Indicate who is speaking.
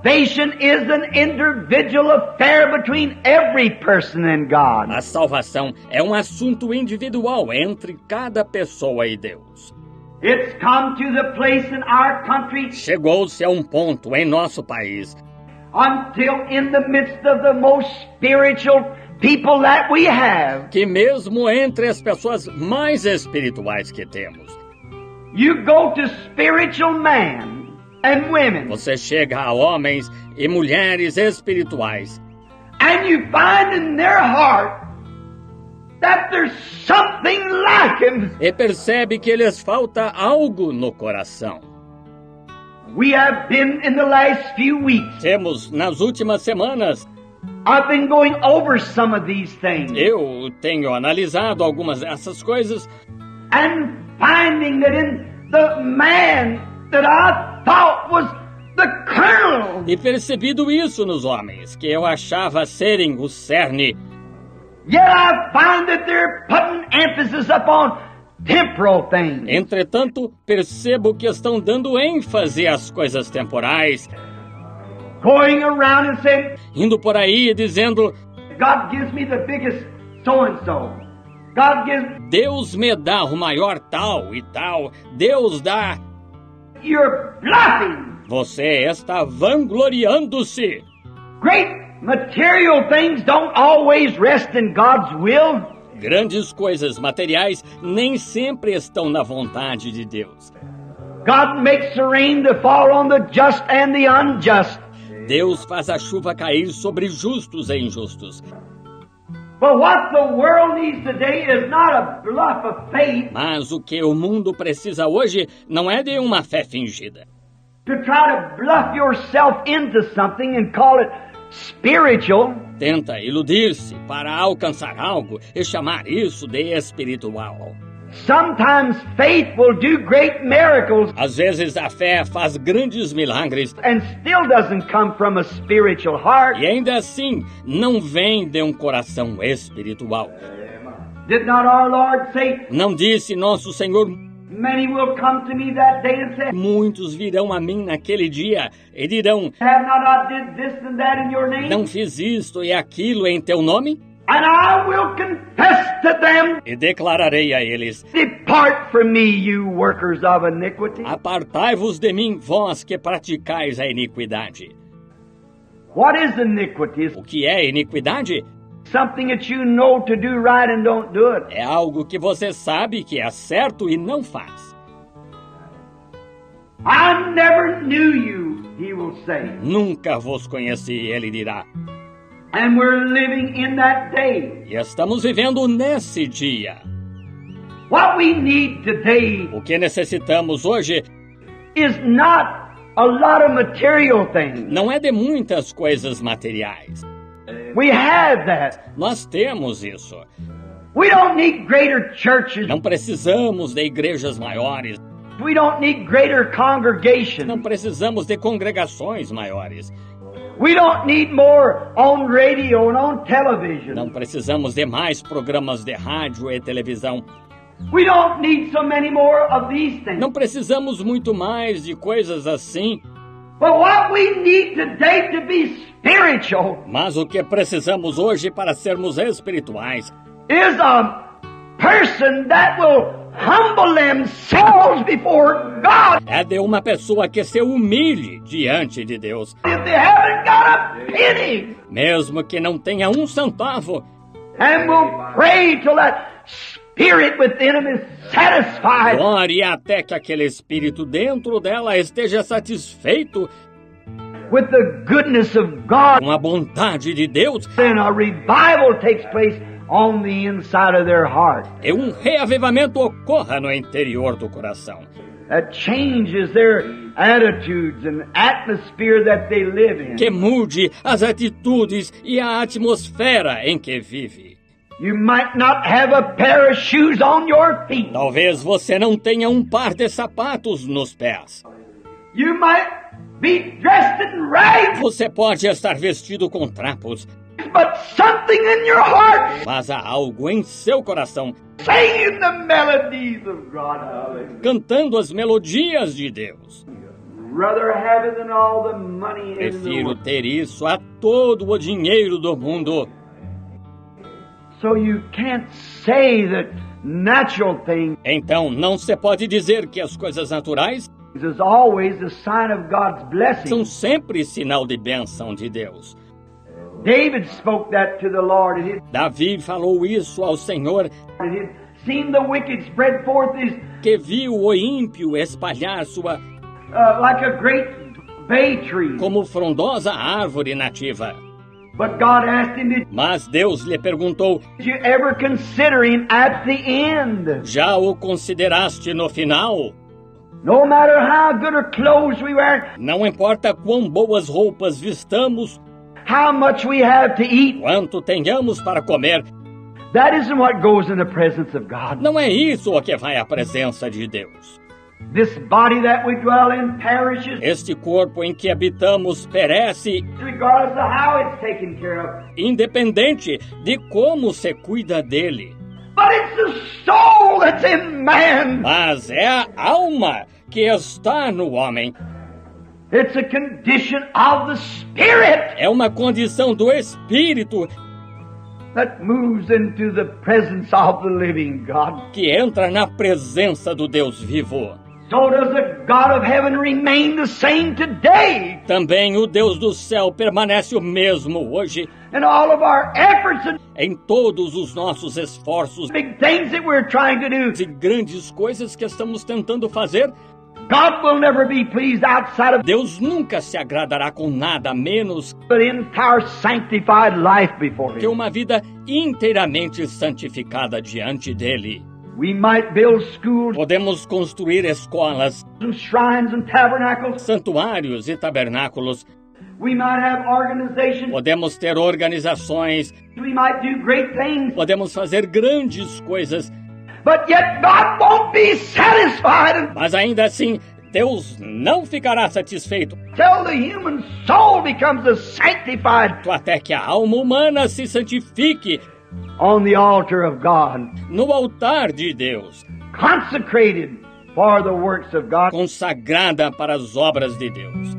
Speaker 1: Salvation is an individual affair between every person and God.
Speaker 2: A salvação é um assunto individual entre cada pessoa e Deus.
Speaker 1: It's come to the place in our country
Speaker 2: Chegou-se a um ponto em nosso país
Speaker 1: until in the midst of the most spiritual people that we have,
Speaker 2: que mesmo entre as pessoas mais espirituais que temos,
Speaker 1: you go to spiritual men and women,
Speaker 2: você chega a homens e mulheres espirituais
Speaker 1: and you find in their heart that there's something lacking.
Speaker 2: e percebe que lhes falta algo no coração.
Speaker 1: We have been in the last few weeks.
Speaker 2: Temos, nas últimas semanas,
Speaker 1: I've been going over some of these things
Speaker 2: eu tenho analisado algumas dessas coisas
Speaker 1: and finding that in the man that I thought was the kernel,
Speaker 2: e percebido isso nos homens, que eu achava serem o cerne,
Speaker 1: yet I find that they're putting emphasis upon temporal things.
Speaker 2: entretanto, percebo que estão dando ênfase às coisas temporais,
Speaker 1: Going around and saying,
Speaker 2: indo por aí dizendo,
Speaker 1: God gives me the biggest so-and-so. God gives...
Speaker 2: Deus me dá o maior tal e tal, Deus dá.
Speaker 1: You're bluffing.
Speaker 2: Você está vangloriando-se.
Speaker 1: Great material things don't always rest in God's will.
Speaker 2: Grandes coisas materiais nem sempre estão na vontade de Deus.
Speaker 1: God makes the rain to fall on the just and the unjust.
Speaker 2: Deus faz a chuva cair sobre justos e injustos.
Speaker 1: But what the world needs today is not a bluff of faith
Speaker 2: Mas o que o mundo precisa hoje não é de uma fé fingida.
Speaker 1: to try to bluff yourself into something and call it spiritual.
Speaker 2: Tenta iludir-se para alcançar algo e chamar isso de espiritual.
Speaker 1: Sometimes faith will do great miracles
Speaker 2: Às vezes a fé faz grandes milagres
Speaker 1: and still doesn't come from a spiritual heart.
Speaker 2: e ainda assim não vem de um coração espiritual.
Speaker 1: Did not our Lord say,
Speaker 2: Não disse nosso Senhor,
Speaker 1: many will come to me that day and say,
Speaker 2: muitos virão a mim naquele dia e dirão,
Speaker 1: have not I did this and that in your name?
Speaker 2: não fiz isto e aquilo em teu nome?
Speaker 1: And I will confess to them,
Speaker 2: E declararei a eles,
Speaker 1: depart from me, you workers of iniquity.
Speaker 2: apartai-vos de mim, vós que praticais a iniquidade.
Speaker 1: What is iniquity?
Speaker 2: O que é iniquidade?
Speaker 1: Something that you know to do right and don't do it.
Speaker 2: É algo que você sabe que é certo e não faz.
Speaker 1: I never knew you, he will say.
Speaker 2: Nunca vos conheci, ele dirá.
Speaker 1: And we're living in that day.
Speaker 2: E estamos vivendo nesse dia.
Speaker 1: What we need today
Speaker 2: O que necessitamos hoje
Speaker 1: is not a lot of material things.
Speaker 2: não é de muitas coisas materiais.
Speaker 1: We have that.
Speaker 2: Nós temos isso.
Speaker 1: We don't need greater churches.
Speaker 2: Não precisamos de igrejas maiores.
Speaker 1: We don't need greater congregations.
Speaker 2: Não precisamos de congregações maiores.
Speaker 1: We don't need more on radio and on television.
Speaker 2: Não precisamos de mais programas de rádio e televisão.
Speaker 1: We don't need so many more of these things.
Speaker 2: Não precisamos muito mais de coisas assim.
Speaker 1: But what we need today to be spiritual
Speaker 2: Mas o que precisamos hoje para sermos espirituais
Speaker 1: is a person that will humble themselves before God.
Speaker 2: é de uma pessoa que se humilhe diante de Deus,
Speaker 1: If they haven't got a penny,
Speaker 2: mesmo que não tenha um centavo,
Speaker 1: and will pray till that spirit within them is satisfied.
Speaker 2: ore até que aquele espírito dentro dela esteja satisfeito
Speaker 1: With the goodness of God,
Speaker 2: com a bondade de Deus,
Speaker 1: then a revival takes place on the inside of their heart.
Speaker 2: e um reavivamento ocorra no interior do coração,
Speaker 1: That changes their attitudes and atmosphere that they live in.
Speaker 2: que mude as atitudes e a atmosfera em que vive.
Speaker 1: You might not have a pair of shoes on your feet.
Speaker 2: Talvez você não tenha um par de sapatos nos pés.
Speaker 1: You might be dressed in rags,
Speaker 2: Você pode estar vestido com trapos,
Speaker 1: but something in your heart
Speaker 2: mas há algo em seu coração,
Speaker 1: singing the melodies of God. Hallelujah.
Speaker 2: cantando as melodias de Deus.
Speaker 1: rather have it than all the money in the
Speaker 2: Prefiro
Speaker 1: world.
Speaker 2: ter isso a todo o dinheiro do mundo.
Speaker 1: So you can't say that natural things
Speaker 2: Então, não se pode dizer que as coisas naturais
Speaker 1: is always a sign of God's blessing.
Speaker 2: são sempre sinal de bênção de Deus.
Speaker 1: David spoke that to the Lord, and
Speaker 2: Davi falou isso ao Senhor,
Speaker 1: he'd seen the wicked spread forth his
Speaker 2: que viu o ímpio espalhar sua
Speaker 1: like a great bay tree.
Speaker 2: como frondosa árvore nativa.
Speaker 1: But God asked him, did
Speaker 2: Mas Deus lhe perguntou:
Speaker 1: you ever consider him at the end?
Speaker 2: já o consideraste no final?
Speaker 1: No matter how good or clothes we wear,
Speaker 2: Não importa quão boas roupas vistamos,
Speaker 1: how much we have to eat,
Speaker 2: quanto tenhamos para comer,
Speaker 1: that isn't what goes in the presence of God.
Speaker 2: não é isso o que vai à presença de Deus.
Speaker 1: This body that we dwell in perishes
Speaker 2: Este corpo em que habitamos perece,
Speaker 1: regardless of how it's taken care of.
Speaker 2: independente de como se cuida dele.
Speaker 1: But it's the soul that's in man.
Speaker 2: Mas é a alma que está no homem.
Speaker 1: It's a condition of the Spirit
Speaker 2: É uma condição do espírito
Speaker 1: that moves into the presence of the living God.
Speaker 2: que entra na presença do Deus vivo.
Speaker 1: So does the God of heaven remain the same today.
Speaker 2: Também o Deus do céu permanece o mesmo hoje.
Speaker 1: And all of our efforts and
Speaker 2: Em todos os nossos esforços
Speaker 1: big things that we're trying to do,
Speaker 2: e grandes coisas que estamos tentando fazer,
Speaker 1: God will never be pleased outside of
Speaker 2: Deus nunca se agradará com nada menos
Speaker 1: the entire sanctified life before
Speaker 2: que
Speaker 1: Him.
Speaker 2: uma vida inteiramente santificada diante dele.
Speaker 1: We might build schools
Speaker 2: Podemos construir escolas,
Speaker 1: and shrines and tabernacles.
Speaker 2: santuários e tabernáculos.
Speaker 1: We might have organizations.
Speaker 2: Podemos ter organizações,
Speaker 1: We might do great things.
Speaker 2: podemos fazer grandes coisas,
Speaker 1: But yet God won't be satisfied
Speaker 2: mas ainda assim Deus não ficará satisfeito
Speaker 1: until the human soul becomes a sanctified
Speaker 2: até que a alma humana se santifique
Speaker 1: on the altar of God,
Speaker 2: no altar de Deus,
Speaker 1: consecrated for the works of God.
Speaker 2: consagrada para as obras de Deus.